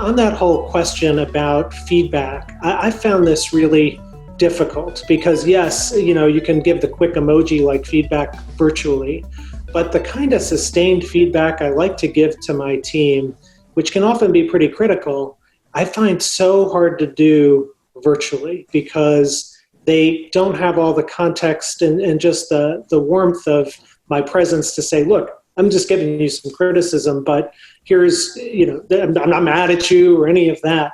on that whole question about feedback, I found this really difficult because yes, you can give the quick emoji like feedback virtually, but the kind of sustained feedback I like to give to my team, which can often be pretty critical, I find so hard to do virtually because they don't have all the context and just the warmth of my presence to say, look, I'm just giving you some criticism, but here's, I'm not mad at you or any of that.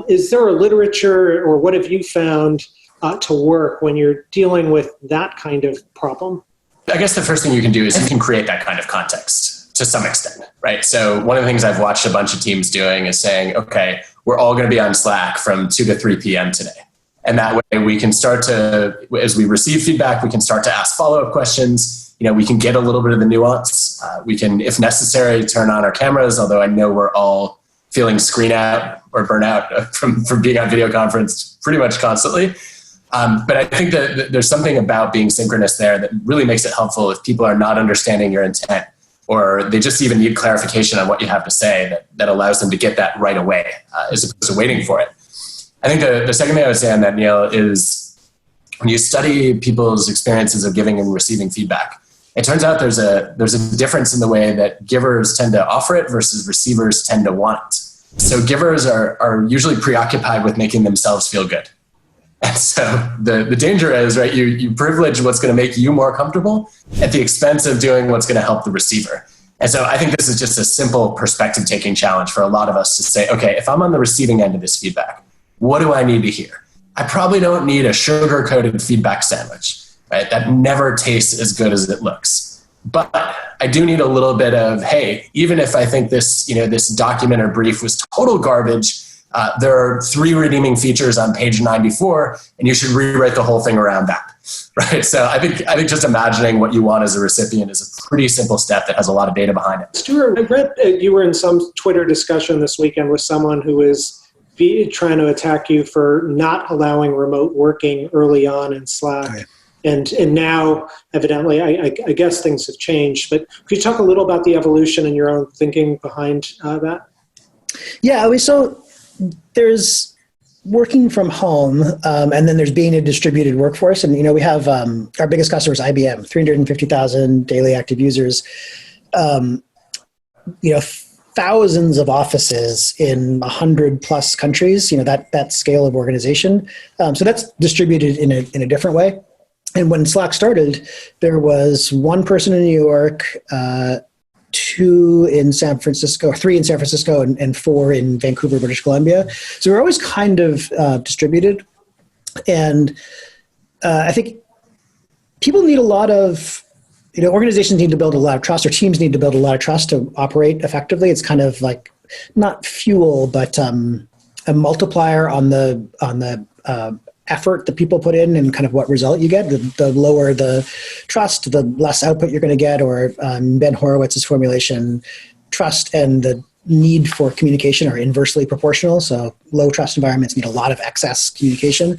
Is there a literature or what have you found to work when you're dealing with that kind of problem? I guess the first thing you can do is you can create that kind of context to some extent, right? So one of the things I've watched a bunch of teams doing is saying, okay, we're all going to be on Slack from 2 to 3 p.m. today. And that way we can start to, as we receive feedback, we can start to ask follow-up questions. We can get a little bit of the nuance. We can, if necessary, turn on our cameras, although I know we're all feeling screen out or burnout from being on video conference pretty much constantly. But I think that there's something about being synchronous there that really makes it helpful if people are not understanding your intent or they just even need clarification on what you have to say that allows them to get that right away as opposed to waiting for it. I think the second thing I would say on that, Neal, is when you study people's experiences of giving and receiving feedback, it turns out there's a difference in the way that givers tend to offer it versus receivers tend to want it. So givers are usually preoccupied with making themselves feel good. And so the danger is, right, you privilege what's going to make you more comfortable at the expense of doing what's going to help the receiver. And so I think this is just a simple perspective-taking challenge for a lot of us to say, okay, if I'm on the receiving end of this feedback, what do I need to hear? I probably don't need a sugar-coated feedback sandwich, right? That never tastes as good as it looks. But I do need a little bit of, hey, even if I think this document or brief was total garbage, there are 3 redeeming features on page 94, and you should rewrite the whole thing around that, right? So I think just imagining what you want as a recipient is a pretty simple step that has a lot of data behind it. Stewart, I read you were in some Twitter discussion this weekend with someone who is trying to attack you for not allowing remote working early on in Slack. Right. And now, evidently, I guess things have changed. But could you talk a little about the evolution and your own thinking behind that? Yeah, so there's working from home, and then there's being a distributed workforce. And, we have our biggest customer is IBM, 350,000 daily active users. Thousands of offices in 100 plus countries, that scale of organization. So that's distributed in a different way. And when Slack started, there was 1 person in New York, 2 in San Francisco, 3 in San Francisco, and 4 in Vancouver, British Columbia. So we're always kind of distributed. And I think people need a lot of, organizations need to build a lot of trust, or teams need to build a lot of trust to operate effectively. It's kind of like not fuel, but a multiplier on the effort that people put in and kind of what result you get. The lower the trust, the less output you're going to get, or Ben Horowitz's formulation, trust and the need for communication are inversely proportional. So low trust environments need a lot of excess communication.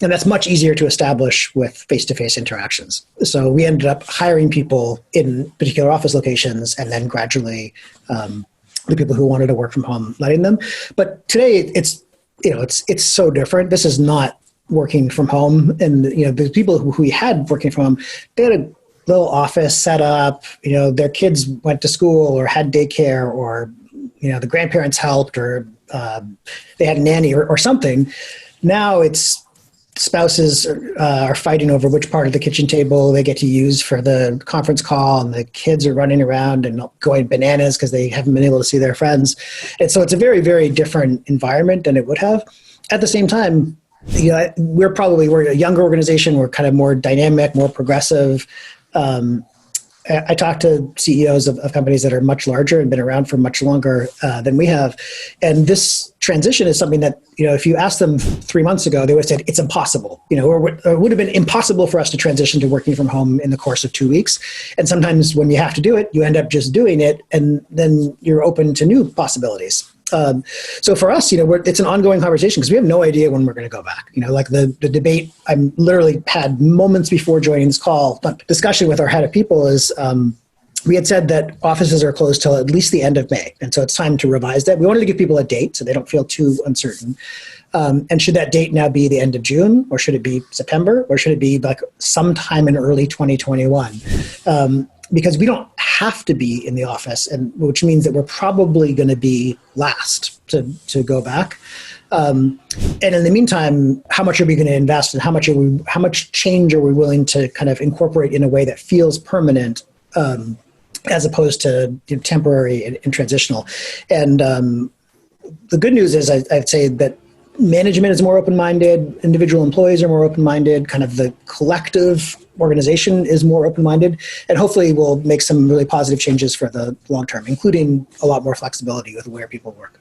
And that's much easier to establish with face-to-face interactions. So we ended up hiring people in particular office locations and then gradually the people who wanted to work from home, letting them. But today it's so different. This is not working from home. And, the people who we had working from home, they had a little office set up, their kids went to school or had daycare, or, the grandparents helped, or they had a nanny or something. Now it's spouses are fighting over which part of the kitchen table they get to use for the conference call, and the kids are running around and going bananas because they haven't been able to see their friends. And so it's a very, very different environment than it would have. At the same time, we're a younger organization. We're kind of more dynamic, more progressive. I talk to CEOs of companies that are much larger and been around for much longer than we have. And this transition is something that, if you asked them 3 months ago, they would have said it's impossible. Or it would have been impossible for us to transition to working from home in the course of 2 weeks. And sometimes when you have to do it, you end up just doing it, and then you're open to new possibilities. So for us, it's an ongoing conversation because we have no idea when we're going to go back. Like the debate I literally had moments before joining this call, discussion with our head of people is, we had said that offices are closed till at least the end of May. And so it's time to revise that. We wanted to give people a date so they don't feel too uncertain. And should that date now be the end of June, or should it be September, or should it be like sometime in early 2021? Because we don't have to be in the office, and which means that we're probably going to be last to go back. And in the meantime, how much are we going to invest, and how much change are we willing to kind of incorporate in a way that feels permanent, as opposed to temporary and transitional? And the good news is I'd say that management is more open-minded, individual employees are more open-minded, kind of the collective organization is more open-minded, and hopefully we'll make some really positive changes for the long term, including a lot more flexibility with where people work.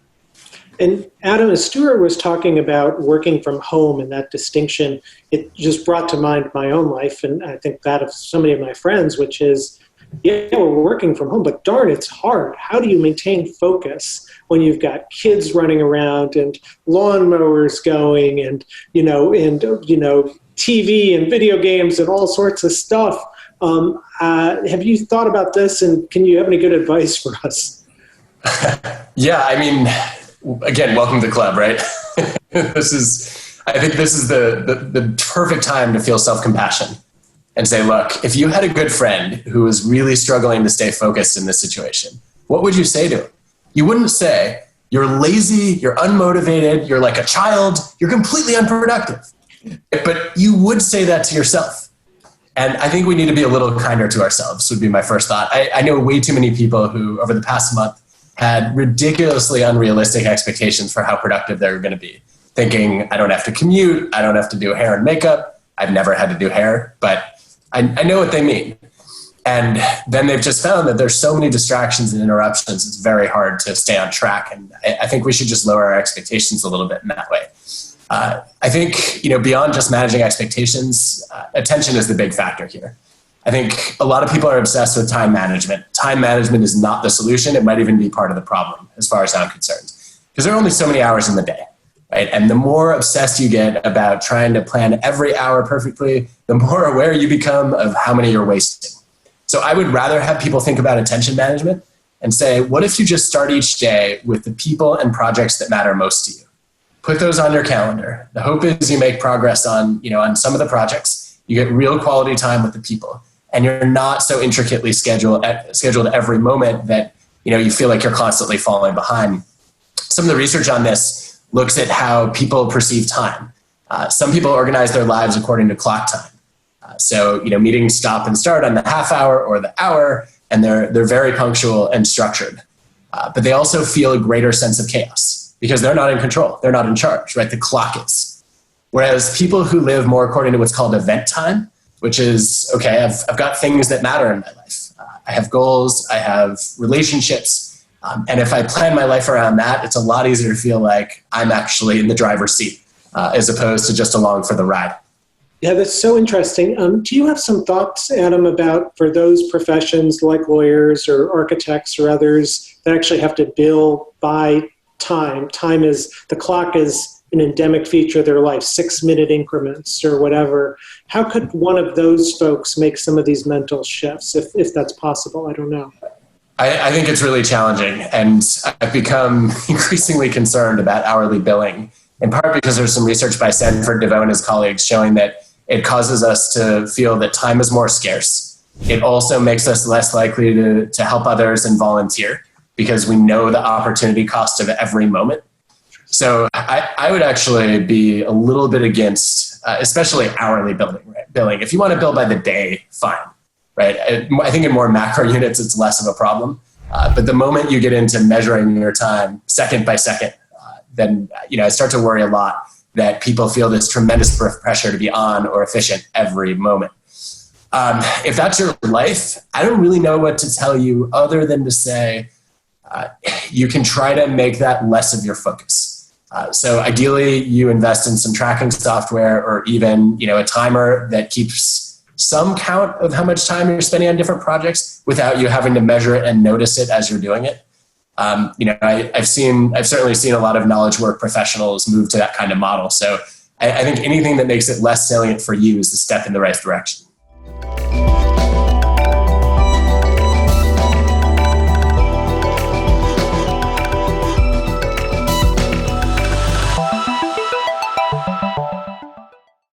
And Adam, as Stewart was talking about working from home and that distinction, it just brought to mind my own life, and I think that of so many of my friends, which is, yeah, we're working from home, but darn, it's hard. How do you maintain focus when you've got kids running around and lawnmowers going and TV and video games and all sorts of stuff? Have you thought about this, and can you have any good advice for us? Yeah, I mean, again, welcome to the club, right? I think this is the perfect time to feel self-compassion and say, look, if you had a good friend who was really struggling to stay focused in this situation, what would you say to him? You wouldn't say, you're lazy, you're unmotivated, you're like a child, you're completely unproductive. But you would say that to yourself. And I think we need to be a little kinder to ourselves, would be my first thought. I know way too many people who, over the past month, had ridiculously unrealistic expectations for how productive they're going to be. Thinking, I don't have to commute, I don't have to do hair and makeup. I've never had to do hair, but I know what they mean. And then they've just found that there's so many distractions and interruptions, it's very hard to stay on track. And I think we should just lower our expectations a little bit in that way. I think, beyond just managing expectations, attention is the big factor here. I think a lot of people are obsessed with time management. Time management is not the solution. It might even be part of the problem, as far as I'm concerned, because there are only so many hours in the day, right? And the more obsessed you get about trying to plan every hour perfectly, the more aware you become of how many you're wasting. So I would rather have people think about attention management and say, what if you just start each day with the people and projects that matter most to you? Put those on your calendar. The hope is you make progress on some of the projects. You get real quality time with the people, and you're not so intricately scheduled every moment that you feel like you're constantly falling behind. Some of the research on this looks at how people perceive time. Some people organize their lives according to clock time. So meetings stop and start on the half hour or the hour, and they're very punctual and structured. But they also feel a greater sense of chaos because they're not in control. They're not in charge, right? The clock is. Whereas people who live more according to what's called event time, which is, okay, I've got things that matter in my life. I have goals, I have relationships. And if I plan my life around that, it's a lot easier to feel like I'm actually in the driver's seat as opposed to just along for the ride. Yeah, that's so interesting. Do you have some thoughts, Adam, about for those professions like lawyers or architects or others that actually have to bill by time? The clock is an endemic feature of their life, 6-minute increments or whatever. How could one of those folks make some of these mental shifts, if that's possible? I don't know. I think it's really challenging, and I've become increasingly concerned about hourly billing, in part because there's some research by Sanford DeVoe and his colleagues showing that it causes us to feel that time is more scarce. It also makes us less likely to help others and volunteer because we know the opportunity cost of every moment. So I would actually be a little bit against, especially hourly billing. If you want to bill by the day, fine, right? I think in more macro units, it's less of a problem. But the moment you get into measuring your time second by second, then I start to worry a lot that people feel this tremendous pressure to be on or efficient every moment. If that's your life, I don't really know what to tell you other than to say you can try to make that less of your focus. So ideally, you invest in some tracking software or even a timer that keeps some count of how much time you're spending on different projects without you having to measure it and notice it as you're doing it. I've certainly seen a lot of knowledge work professionals move to that kind of model. So I think anything that makes it less salient for you is the step in the right direction.